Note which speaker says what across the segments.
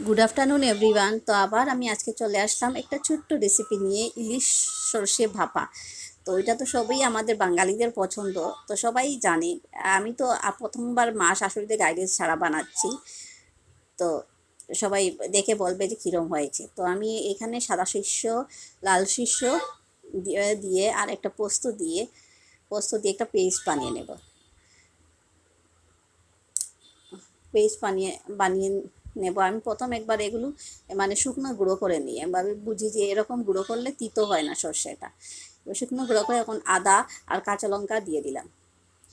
Speaker 1: Good afternoon everyone. তো আবার আমি আজকে চলে আসলাম একটা ছোট্ট রেসিপি নিয়ে, ইলিশ সর্ষে ভাপা। তো এটা তো সবই আমাদের বাঙালিদের পছন্দ, তো সবাই জানে। আমি তো প্রথমবার মা শাশুড়িদের গাইডেন্স ছাড়া বানাচ্ছি, তো সবাই দেখে বলবে যে কীরম হয়েছে। তো আমি এখানে সাদা শস্য, লাল শস্য দিয়ে আর একটা পোস্ত দিয়ে একটা পেস্ট বানিয়ে নেব। পেস্ট বানিয়ে নেব। আমি প্রথম একবার এগুলো মানে শুকনো গুঁড়ো করে নিই। আমি বুঝি যে এরকম গুঁড়ো করলে তিতো হয় না সর্ষেটা। শুকনো গুঁড়ো করে এখন আদা আর কাঁচা লঙ্কা দিয়ে দিলাম।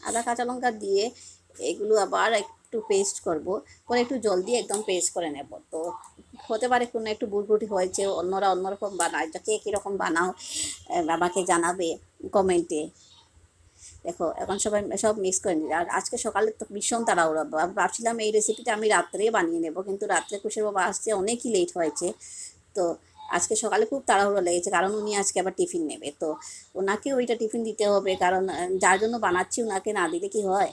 Speaker 1: আদা কাঁচা লঙ্কা দিয়ে এগুলো আবার একটু পেস্ট করব, পরে একটু জল দিয়ে একদম পেস্ট করে নেব। তো হতে পারে কোনো একটু বুটবুটি হয়েছে, অন্যরা অন্যরকম বানায়, কে কীরকম বানাও আমাকে জানাবে কমেন্টে। দেখো এখন সবাই সব মিক্স করে নিই। আর আজকে সকালে তো ভীষণ তাড়াহুড়ো, ভাবছিলাম এই রেসিপিটা আমি রাত্রে বানিয়ে নেব, কিন্তু রাত্রে কুশের বাবা আসছে, অনেকই লেট হয়েছে। তো আজকে সকালে খুব তাড়াহুড়ো লেগেছে, কারণ উনি আজকে আবার টিফিন নেবে। তো ওনাকে ওইটা টিফিন দিতে হবে, কারণ যার জন্য বানাচ্ছি ওনাকে না দিলে কি হয়।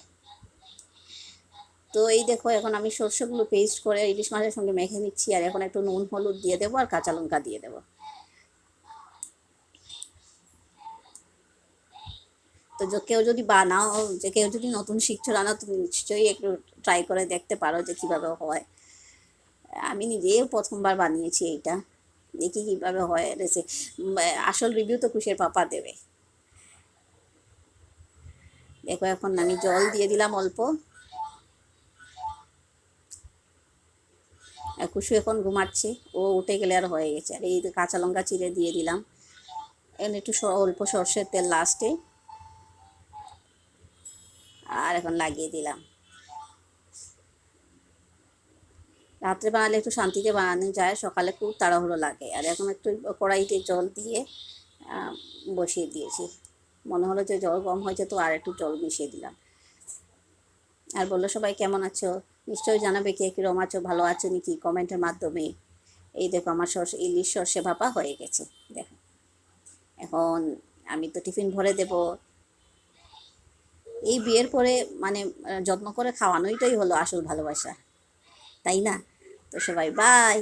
Speaker 1: তো এই দেখো এখন আমি সর্ষেগুলো পেস্ট করে ইলিশ মাছের সঙ্গে মেখে নিচ্ছি, আর এখন একটু নুন হলুদ দিয়ে দেবো আর কাঁচা লঙ্কা দিয়ে দেবো। তো কেউ যদি বানাও, যে কেউ যদি নতুন শিখছো রান্না, তুমি নিশ্চয়ই একটু ট্রাই করে দেখতে পারো যে কীভাবে হয়। আমি নিজেও প্রথমবার বানিয়েছি এইটা, দেখি কীভাবে হয়। আসল রিভিউ তো কুশের পাপা দেবে। দেখো এখন আমি জল দিয়ে দিলাম অল্প। কুশু এখন ঘুমাচ্ছে, ও উঠে গেলে আর হয়ে গেছে। আর এই কাঁচা লঙ্কা চিড়ে দিয়ে দিলাম। এখন একটু অল্প সর্ষের তেল লাস্টে, আর এখন লাগিয়ে দিলাম। রাত্রে বানালে একটু শান্তিতে বানানো যায়, সকালে খুব তাড়াহুড়ো লাগে। আর এখন একটু কড়াইতে জল দিয়ে বসিয়ে দিয়েছি। মনে হলো যে জল কম হয়েছে, তো আর একটু জল মিশিয়ে দিলাম। আর বললো সবাই কেমন আছো, নিশ্চয়ই জানাবে কে কীরকম আছো, ভালো আছো নাকি কমেন্টের মাধ্যমে। এই দেখো আমার ইলিশ সর্ষে ভাপা হয়ে গেছে। দেখো এখন আমি তো টিফিন ভরে দেব। এই বিয়ের পরে মানে যত্ন করে খাওয়ানোইটাই হলো আসল ভালোবাসা, তাই না? তো সবাই বাই।